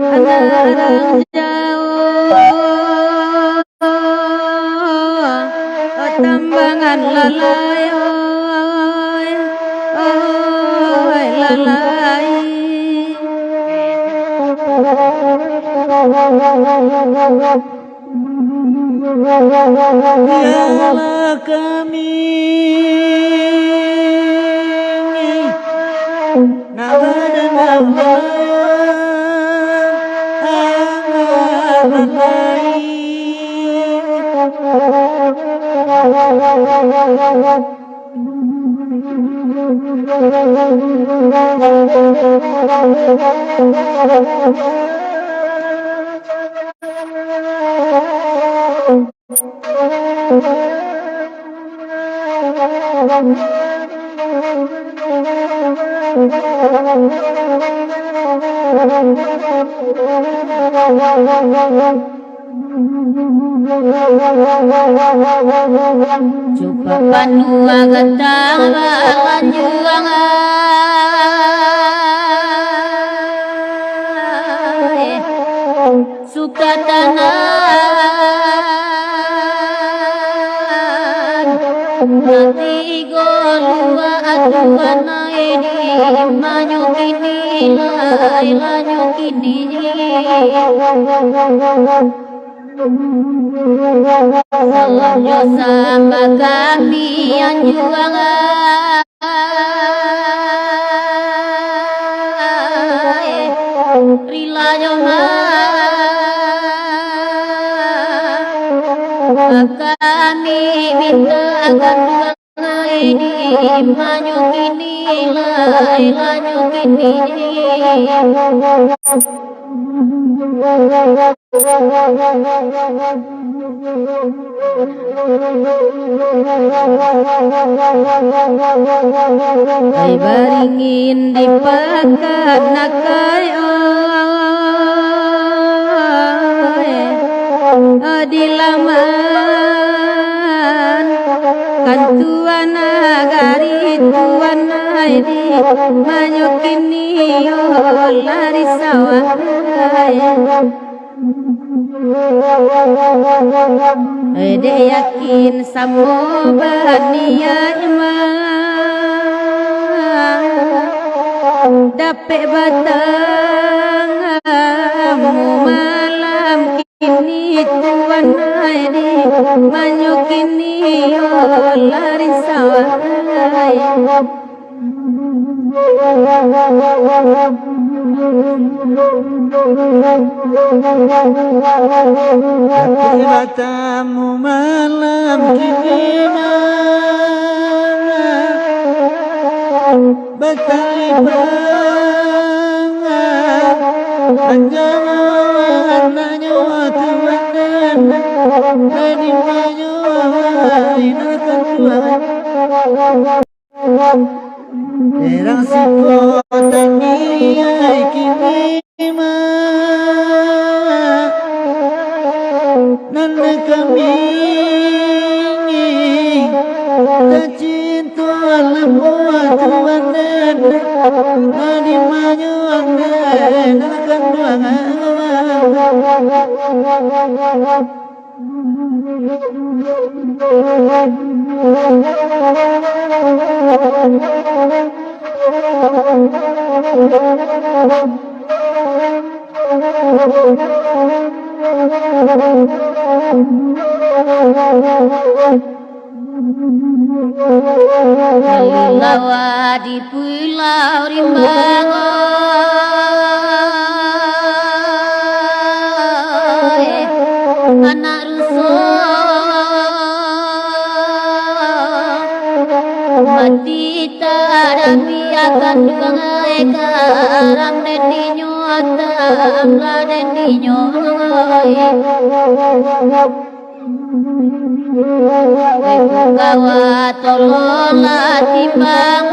Alarang jauh tambangan lalai oi lalai biarlah kami coba panua gatang lanjuang suka tanan nanti golua aduan ini manyukini lanyukini salahnya sama kami anjuang rilanya kami minta akan ini manyukini lanyukini ay baringin di pekan nakai di laman kan tuan nagari tuan di manyukini lari sawah dia yakin samo bania iman dapet batang malam kini tuan di manyukini lari sawah tamu malam kini batang Anjangan nanyo tuanan Nani manyo inakan tuan Erang siko tani ay kinima Nan kami Tacinto lembo tuanan Nani manyo inakan tuan Lawa di pulau Rimbango anak rusuh mati tarapi akan duangai karang dan dinyotam la dan dinyoy kawa tolola timbang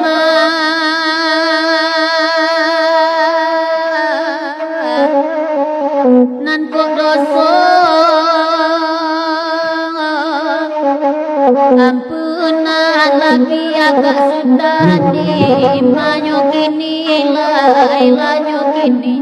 nan kok dosa ampunan lagi agak sudah di manyokini lai lanyokini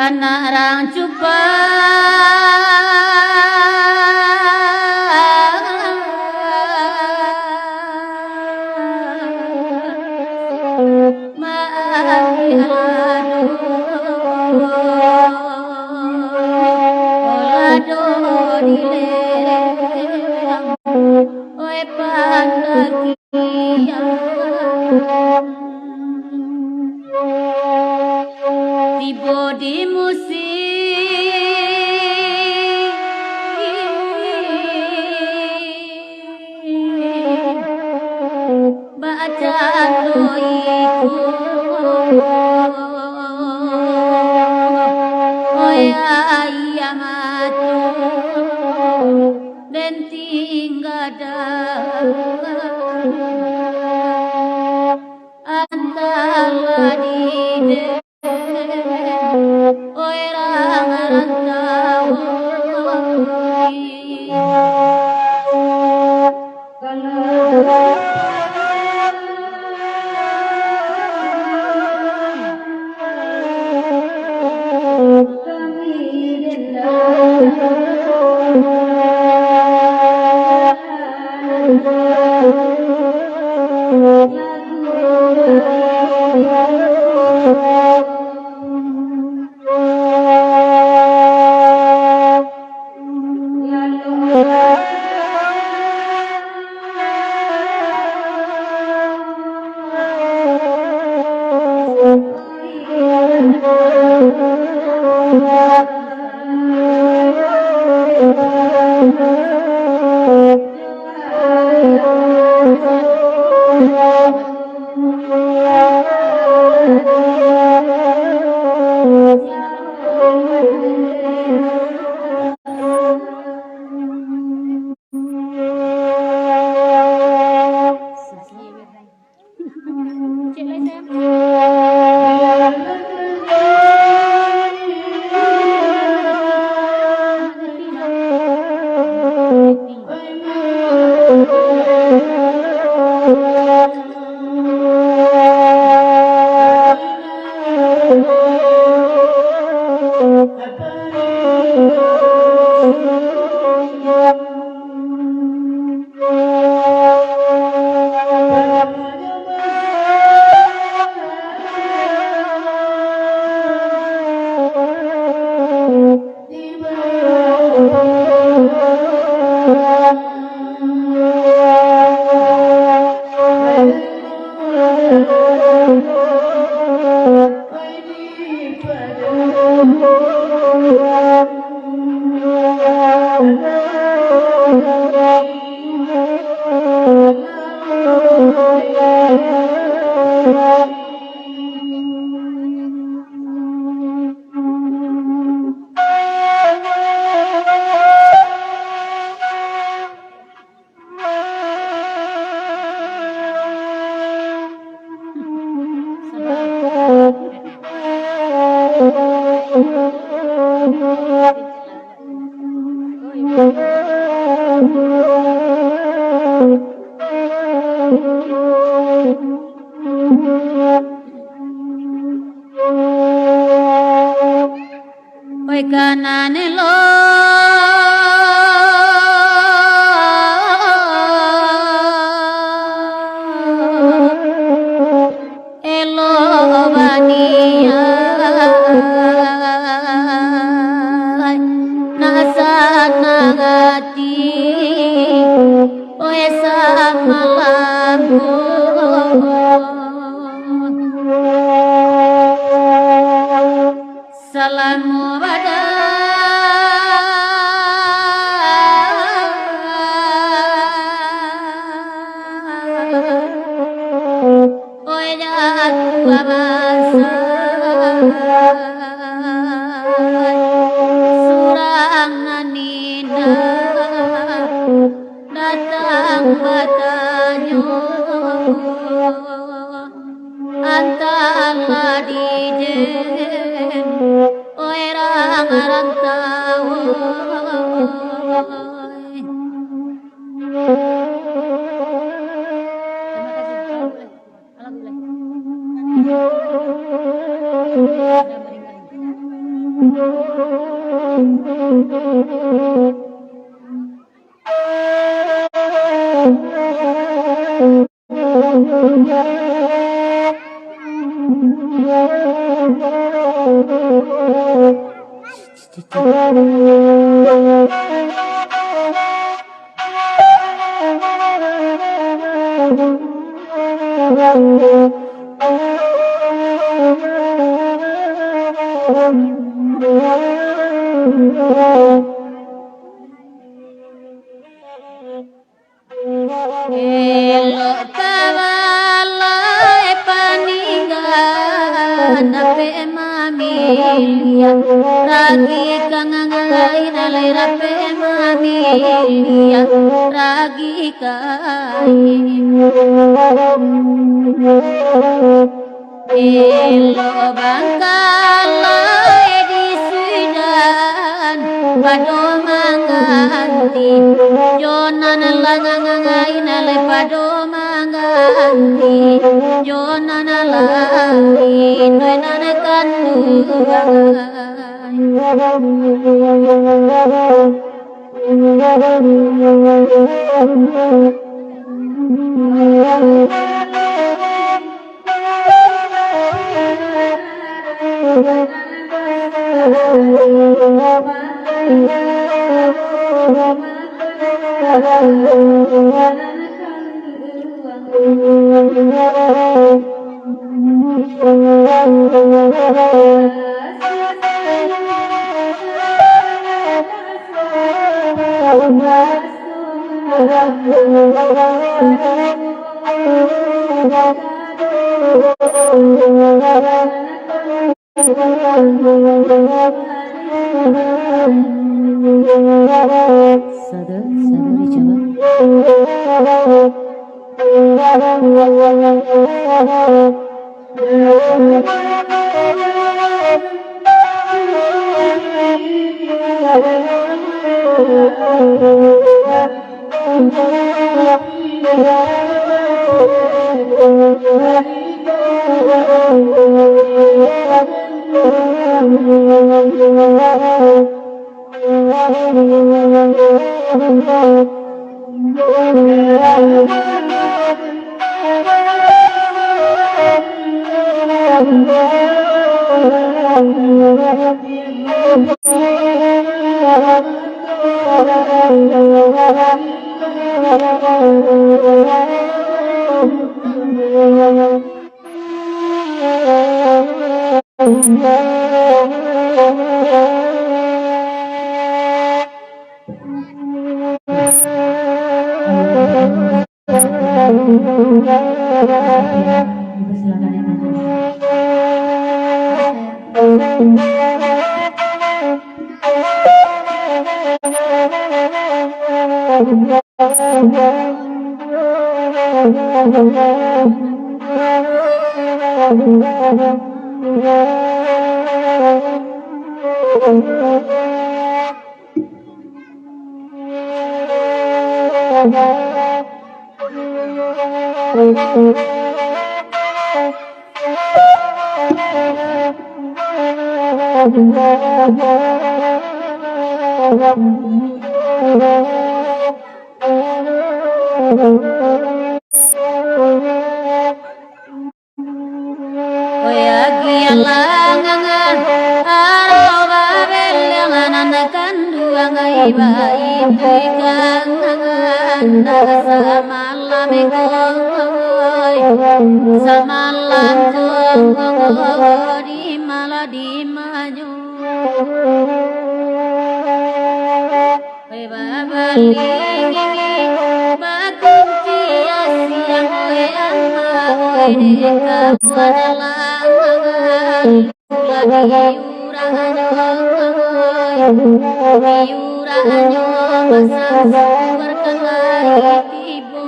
anak rang cupang maafkan olado dilereng oi pandakian tiba di musim bacaan doiku oi ayang atu dan tinggada antara di oi rantau kami kanane lo elo bania nasana hati oesa malamku salamu pada ojat babasa surang nanina datang batanyo antala dijen orang rantau elok kawalai paninggan nape mamilia ragi kangangai nalai rape mamilia ragi kai elo bangkalai di Sudan pado manganti jonan langangai nalai pado manganti jonan lai noenan Oyagialangangan aroba belangan kanduang iba ikangan samalam samalam di malah di maju babali bakunci siang deka padalang iuranyo masa berkelai tibu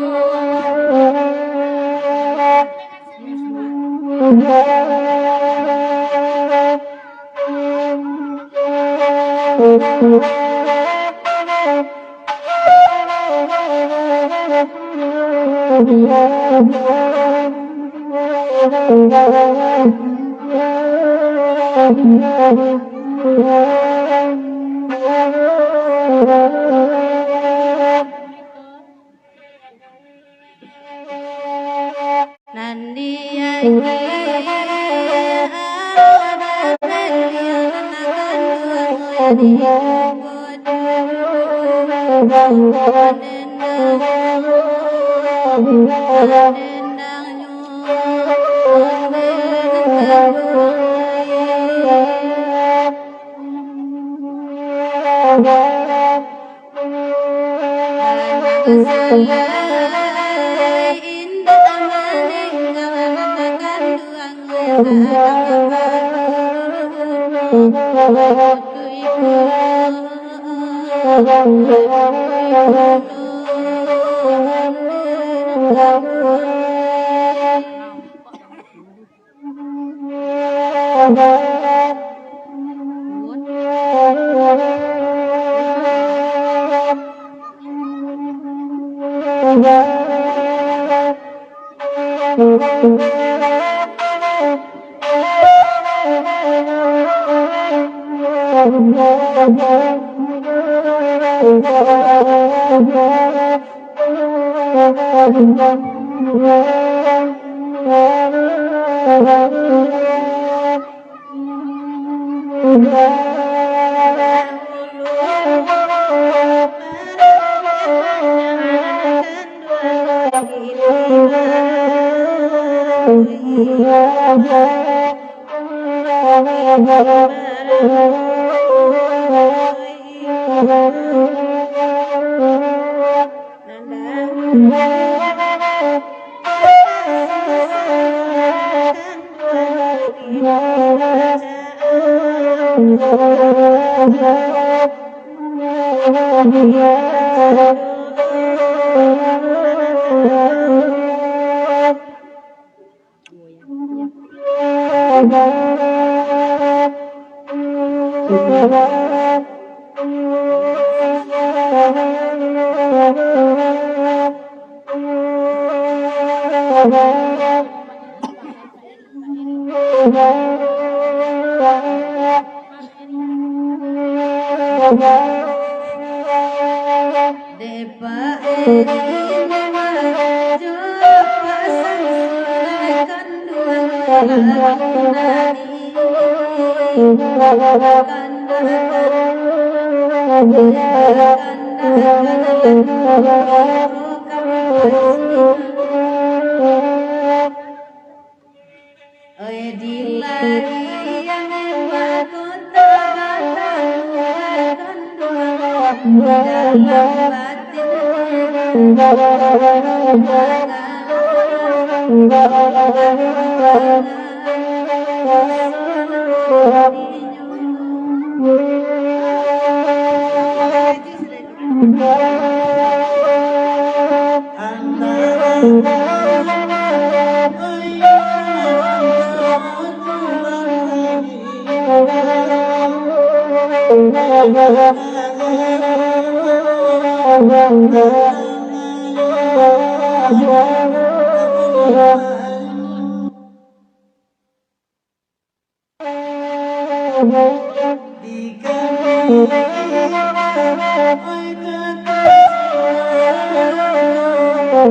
Lai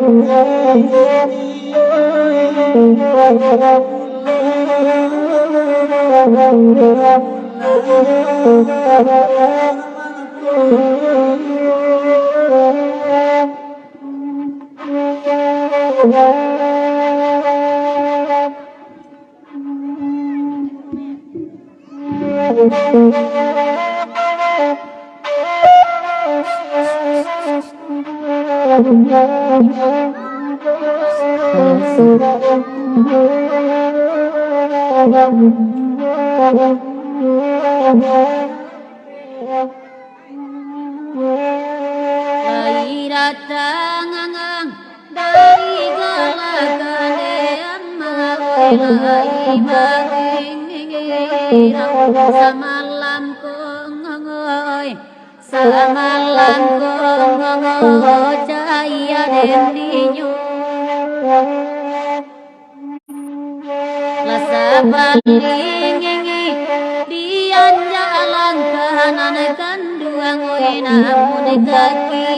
datang dari galakane lai baging samalam kongoy samalam kongoy cahaya dendinya lasa balingi dian jalan kanan kanduang oi namun kaki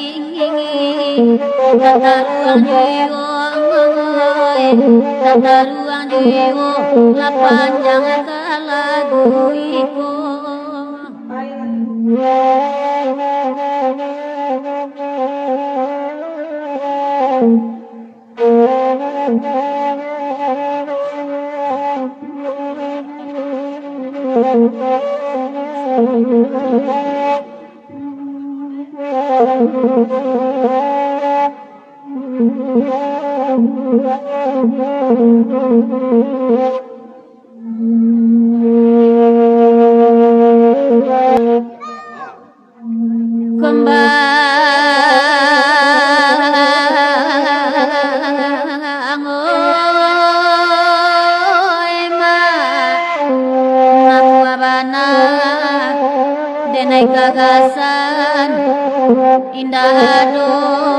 tata ruang jiwa lapanjang kalagu iko kembang oi ma natua bana denai kagasan indah aduh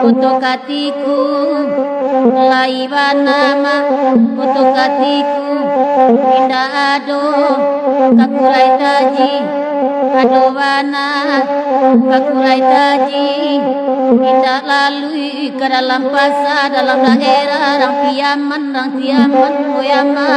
untuk hatiku laiban nama untuk hatiku indah aduh kakurai taji adobana kakurai taji indah lalui ke dalam pasar dalam daerah rang tiaman moyama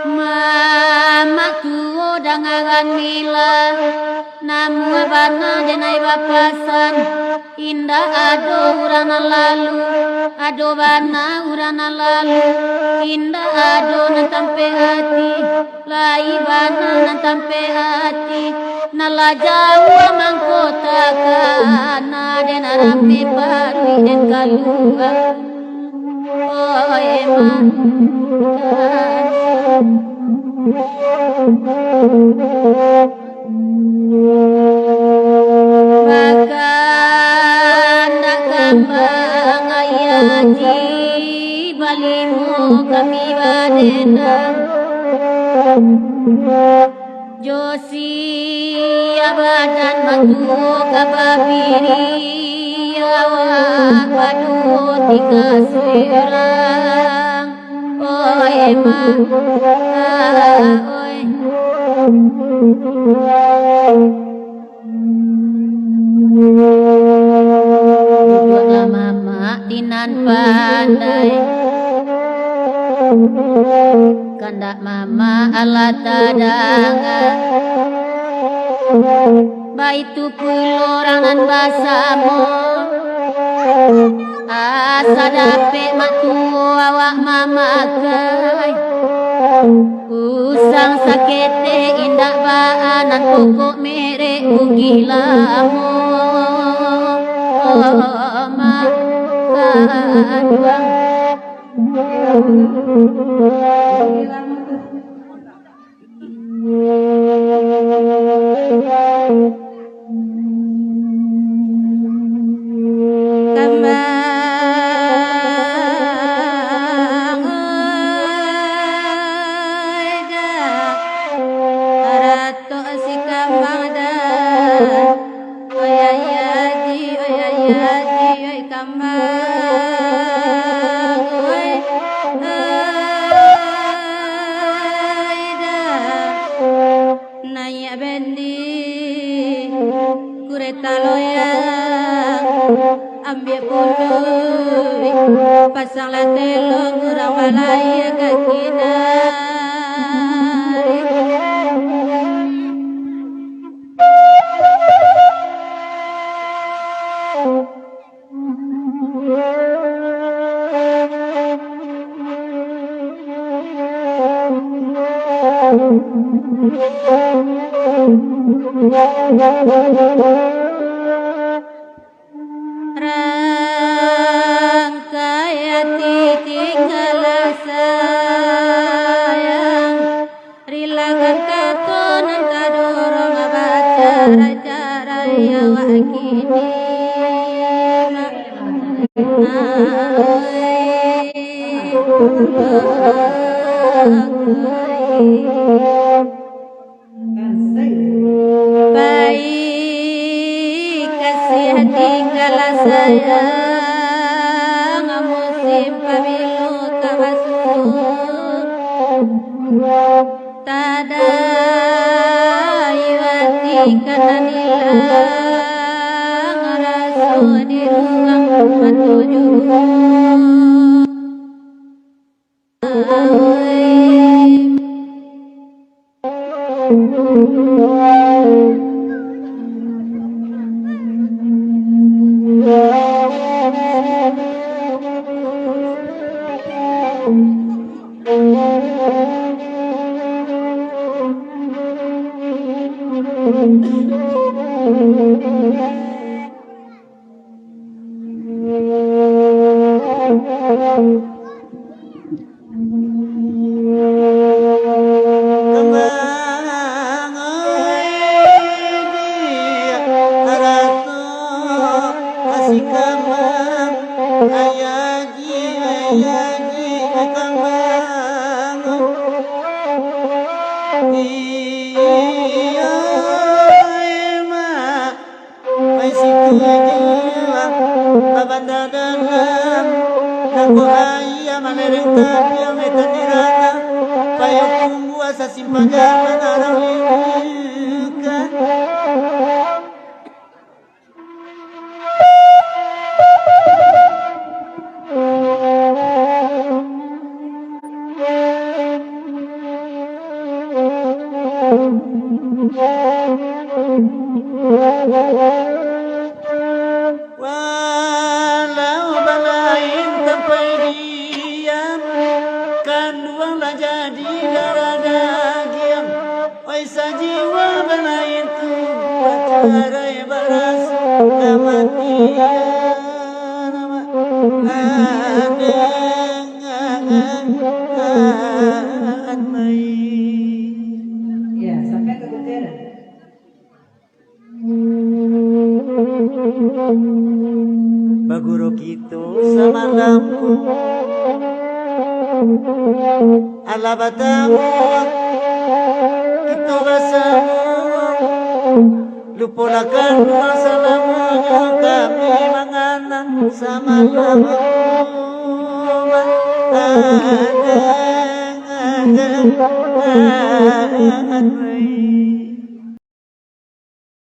Mama tuo dangangan mila namu bana denai bapasan indah ado urana lalu ado bana urana lalu indah ado nantampe hati lai bana nantampe hati nala jawa mangkota kana dena rame baru den kalua oh emang bahkan nak kambang ayaji balimu kami badena Josi abadan matu kababiri awak padu tika serang oh emang oi tujuanlah mama dinan pandai kandak mama ala tadanga baitu kulorangan basamo asa dape matu awak mama kai usang sakete indak baanan pokok mere ugilamo ma kaduang kureta loyang ambil puluh pasang telong urang balai kakina Rangkayati tinggal sayang rilakan katonan kadorong acara-cara yang kini baik kasih tinggal sayang musim pemilu kabasuk tada iwati kananilang rasu di ruang menuju walau balain tempai diam kanduanglah jadi darah daging oi sajiwa balain tu pacarai baras kematian Ya, sampai ke kutiran. Baguro kitu sama lampu ala batamu kitu basamu lupulakan masalamu kami manganan sama lampu ada